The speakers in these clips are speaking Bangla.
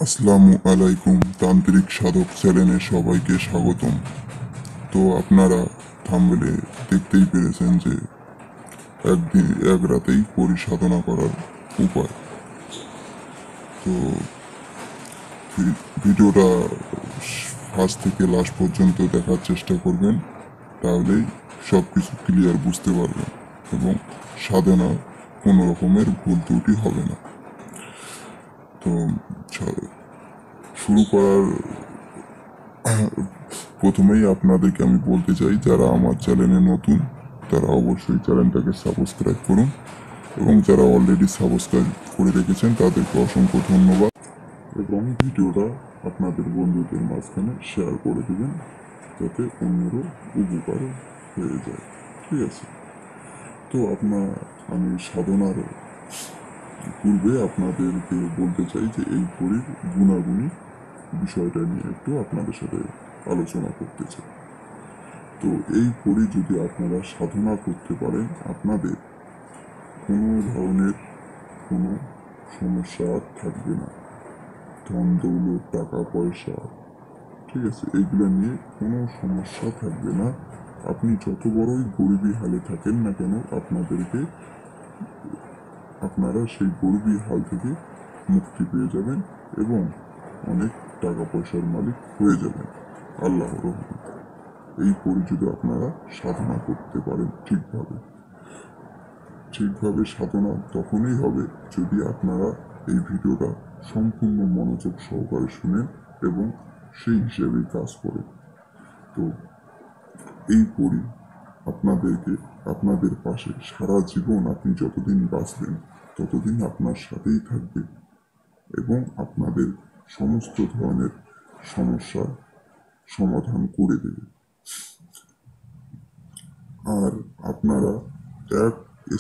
আসসালামু আলাইকুম, তান্ত্রিক সাধক চ্যানেলে সবাইকে স্বাগতম। তো আপনারা থাম্বনেলে দেখতেই পেরেছেন যে একদিন এক রাতেই পরিসাধনা করার উপায়। তো ভিডিওটা ফার্স্ট থেকে লাস্ট পর্যন্ত দেখার চেষ্টা করবেন, তাহলেই সব কিছু ক্লিয়ার বুঝতে পারবেন এবং সাধনা কোনো রকমের ভুল ত্রুটি হবে না। তো শুরু করার প্রথমেই আপনাদেরকে আমি বলতে চাই, যারা আমার চ্যানেলে নতুন তারা অবশ্যই চ্যানেলটাকে সাবস্ক্রাইব করুন, এবং যারা অলরেডি সাবস্ক্রাইব করে রেখেছেন তাদেরকে অসংখ্য ধন্যবাদ। এবং ভিডিওটা আপনাদের বন্ধুদের মাঝখানে শেয়ার করে দেবেন, যাতে অন্যেরও উপকার হয়ে যায়। ঠিক আছে? তো আমি সাধনার পূর্বে আপনাদেরকে বলতে চাই যে এই পরীর গুণাগুণী বিষয়টা নিয়ে একটু আপনাদের সাথে আলোচনা করতে চাই। তো এই পরি যদি আপনারা সাধনা করতে পারেন, আপনাদের কোনো ধরনের কোনো সমস্যা আর থাকবে না। ধন দৌলত, টাকা পয়সা, ঠিক আছে, এইগুলো নিয়ে কোনো সমস্যা থাকবে না। আপনি যত বড়ই গরিবী হালে থাকেন না কেন, আপনারা সেই গরিবী হাল থেকে মুক্তি পেয়ে যাবেন এবং অনেক টাকা পয়সার মালিক হয়ে যাবেন আল্লাহর রহমতে। এই পরি যদি আপনারা সাধনা করতে পারেন ঠিকভাবে সাধনা তখনই হবে যদি আপনারা এই ভিডিওটা সম্পূর্ণ মনোযোগ সহকারে শুনেন এবং সেই হিসেবেই কাজ করেন। তো এই পরি আপনাদের পাশে সারা জীবন, আপনি যতদিন বাঁচবেন ততদিন আপনার সাথেই থাকবে এবং আপনাদের সমস্ত ধরনের সমস্যার সমাধান করে দেবে। আর আপনারা এক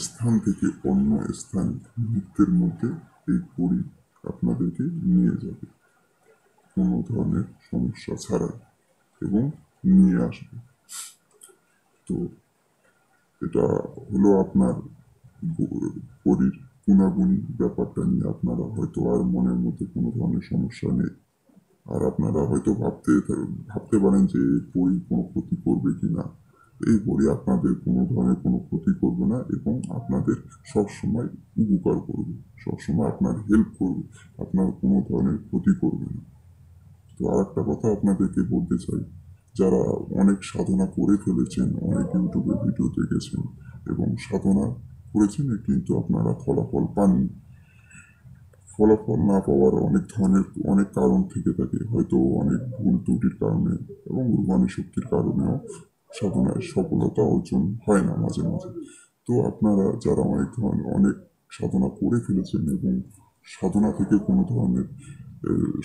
স্থান থেকে অন্য স্থান মুহূর্তের মধ্যে এই পরি আপনাদেরকে নিয়ে যাবে কোনো ধরনের সমস্যা ছাড়াই, এবং নিয়ে আসবে। তো এটা হলো আপনার পরির গুণাগুণী ব্যাপারটা নিয়ে আপনারা হয়তো আর মনের মধ্যে কোনো ধরনের সমস্যা নেই। আর আপনারা হয়তো ভাবতে পারেন যে এই পরি কোনো ক্ষতি করবে কিনা। এই পরি আপনাদের কোনো ধরনের কোনো ক্ষতি করবে না এবং আপনাদের সবসময় উপকার করবে, সবসময় আপনার হেল্প করবে, আপনার কোনো ধরনের ক্ষতি করবে না। তো আর একটা কথা আপনাদেরকে বলতে চাই, যারা অনেক সাধনা করে ফেলেছেন, অনেক ইউটিউবে ভিডিও দেখেছেন এবং সাধনা করেছেন কিন্তু আপনারা ফলাফল পাননি। ফলাফল না পাওয়ার অনেক কারণ থেকে থাকে, হয়তো অনেক ভুল ত্রুটির কারণে এবং রুহানি শক্তির কারণেও সাধনায় সফলতা অর্জন হয় না মাঝে মাঝে। তো আপনারা যারা অনেক সাধনা করে ফেলেছেন এবং সাধনা থেকে কোনো ধরনের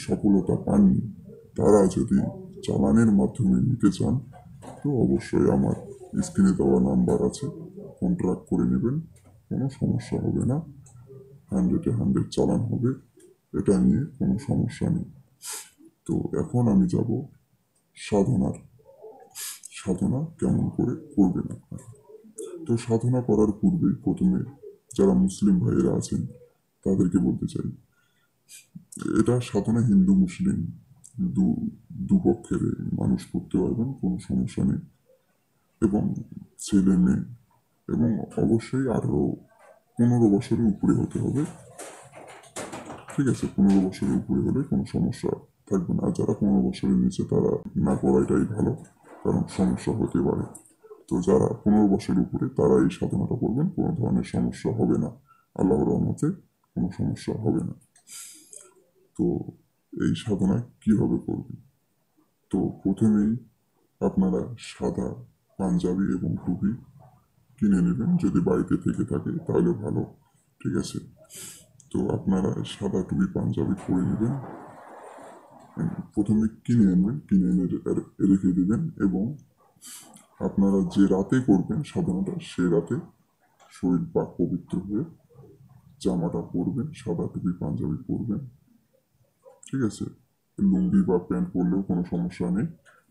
সফলতা পাননি, তারা যদি চালানের মাধ্যমে নিতে চান তো অবশ্যই আমার স্ক্রিনে দেওয়া নাম্বার আছে, কন্ট্রাক্ট করে নেবেন, কোনো সমস্যা হবে না। 100-এ 100 চালান হবে, এটা নিয়ে কোনো সমস্যা নেই। তো এখন আমি যাব সাধনা কেমন করে করবেন আপনারা। তো সাধনা করার পূর্বে প্রথমে যারা মুসলিম ভাইয়েরা আছেন তাদেরকে বলতে চাই, এটা সাধনা হিন্দু মুসলিম দুপক্ষের মানুষ করতে পারবেন, কোনো সমস্যা নেই। এবং ছেলে মেয়ে, এবং অবশ্যই আরো 15 বছরের উপরে হতে হবে। ঠিক আছে? 15 বছরের উপরে হলে কোনো সমস্যা থাকবে না। আর যারা 15 বছরের নিচে তারা না করাটাই ভালো, কারণ সমস্যা হতে পারে। তো যারা 15 বছরের উপরে তারা এই সাধনাটা করবেন, কোনো ধরনের সমস্যা হবে না আল্লাহর রহমতে, কোনো সমস্যা হবে না। তো এই সাধনা কিভাবে করবেন? তো প্রথমেই আপনারা সাদা পাঞ্জাবি এবং টুপি কিনে নেবেন, যদি বাড়িতে থেকে থাকে তাহলে ভালো। ঠিক আছে? তো আপনারা সাদা টুপি পাঞ্জাবি পরে নেবেন, প্রথমে কিনে আনবেন, কিনে এনে রেখে দেবেন এবং আপনারা যে রাতে করবেন সাধনাটা, সে রাতে শরীর পাক পবিত্র হয়ে জামাটা পরবেন, সাদা টুপি পাঞ্জাবি পরবেন। ঠিক আছে? লুঙ্গি বা প্যান্ট পরলেও কোনো সমস্যা নেই,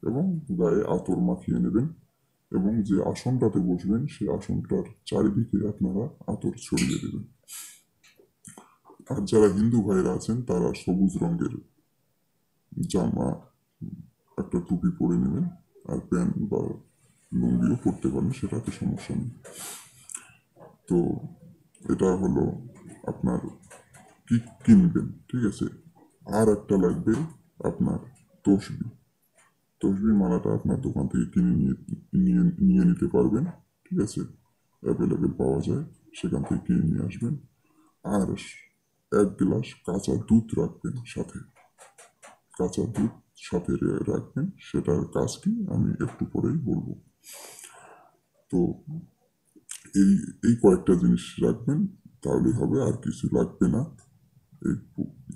এবং গায়ে আতর মাখিয়ে নেবেন এবং যে আসনটাতে বসবেন সেই আসনটার চারিদিকে আপনারা আতর ছড়িয়ে দেবেন। আর যারা হিন্দু ভাইরা আছেন তারা সবুজ রঙের জামা, একটা টুপি পরে নেবেন, আর প্যান্ট বা লুঙ্গিও পরতে পারেন, সেটাতে সমস্যা নেই। তো এটা হলো আপনার কি কিনবেন, ঠিক আছে। আর একটা লাগবে আপনার তসবি। তসবি মালাটা আপনার দোকান থেকে কিনে নিয়ে নিতে পারবেন, ঠিক আছে। অ্যাভেলেবেল পাওয়া যায়, সেখান থেকে কিনে নিয়ে আসবেন। আর 1 গ্লাস কাঁচা দুধ রাখবেন সাথে, কাঁচা দুধ সাথে রাখবেন। সেটার কাজ কি আমি একটু পরেই বলবো। তো এই এই কয়েকটা জিনিস রাখবেন, তাহলে হবে, আর কিছু লাগবে না। এই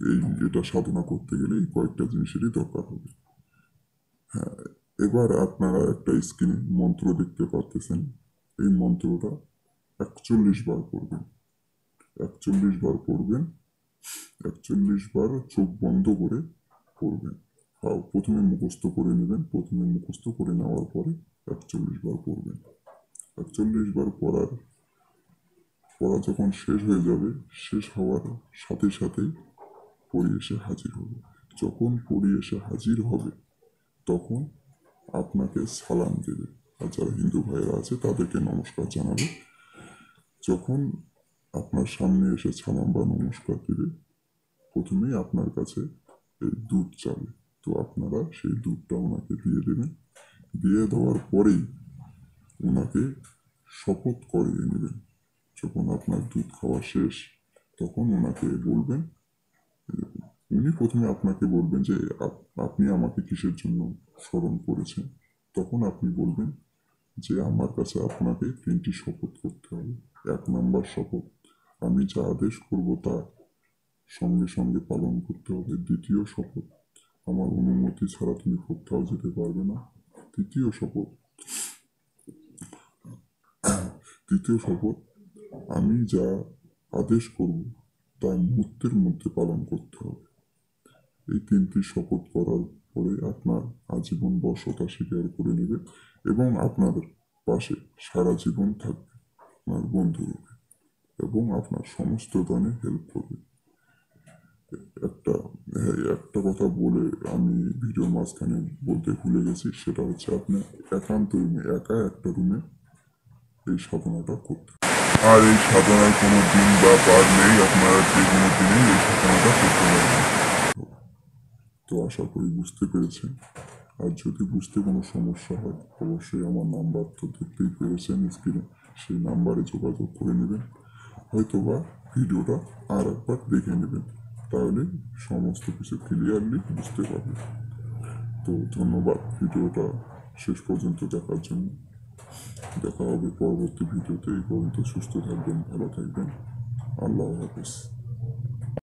এই এটা সাধনা করতে গেলে এই কয়েকটা জিনিসেরই দরকার হবে। এবার আপনারা একটা স্ক্রিনে মন্ত্র দেখতে পারতেছেন। এই মন্ত্রটা 41 বার পড়বেন। 41 বার পড়বেন। 41 বার চোখ বন্ধ করে পড়বেন। প্রথমে মুখস্থ করে নেবেন। প্রথমে মুখস্থ করে নেওয়ার পরে 41 বার পড়বেন। 41 বার পড়া যখন শেষ হয়ে যাবে, শেষ হওয়ার সাথে সাথেই পড়ি এসে হাজির হবে। যখন পড়ি এসে হাজির হবে, তখন আপনাকে সালাম দেবে। আর যারা হিন্দু ভাইয়েরা আছে তাদেরকে নমস্কার জানাবে। যখন আপনার সামনে এসে সালাম বা নমস্কার দেবে, প্রথমেই আপনার কাছে এই দুধ চাবে। তো আপনারা সেই দুধটা ওনাকে দিয়ে দেবেন। দিয়ে দেওয়ার পরেই ওনাকে শপথ করিয়ে নেবেন। যখন আপনার দুধ খাওয়া শেষ, তখন ওনাকে বলবেন, উনি প্রথমে আপনাকে বলবেন যে আপনি আমাকে কিসের জন্য স্মরণ করেছেন। তখন আপনি বলবেন যে আমার কাছে আপনাকে 3টি শপথ করতে হবে। 1 নম্বর শপথ, আমি যা আদেশ করব তা সঙ্গে সঙ্গে পালন করতে হবে। দ্বিতীয় শপথ, আমার অনুমতি ছাড়া তুমি কোথাও যেতে পারবে না। তৃতীয় শপথ, আমি যা আদেশ করব তা মুহূর্তের মধ্যে পালন করতে হবে। এই 3টি শপথ করার পরে আপনার আজীবন বশ্যতা স্বীকার করে নেবে এবং আপনার পাশে সারা জীবন থাকবে আপনার বন্ধু রূপে এবং আপনার সমস্ত দানে হেল্প করবে। একটা কথা বলে আমি ভিডিওর মাঝখানে বলতে ভুলে গেছি, সেটা হচ্ছে আপনি একান্ত রুমে, একা একটা রুমে এই সাধনাটা করতে। আর এই সাধনার কোনো দিন বা বার নেই, আপনারা যে কোনো দিনেই এই সাধনাটা করতে পারবেন। তো আশা করি বুঝতে পেরেছেন। আর যদি বুঝতে কোনো সমস্যা হয়, অবশ্যই আমার নাম্বার তো দেখতেই পেরেছেন স্ক্রিনে, সেই নাম্বারে যোগাযোগ করে নেবেন। হয়তোবা ভিডিওটা আর একবার দেখে নেবেন, তাহলে সমস্ত কিছু ক্লিয়ারলি বুঝতে পারবেন। তো ধন্যবাদ ভিডিওটা শেষ পর্যন্ত দেখার জন্য। দেখা হবে পরবর্তী ভিডিওতে। এই পর্যন্ত সুস্থ থাকবেন, ভালো থাকবেন। আল্লাহ হাফেজ।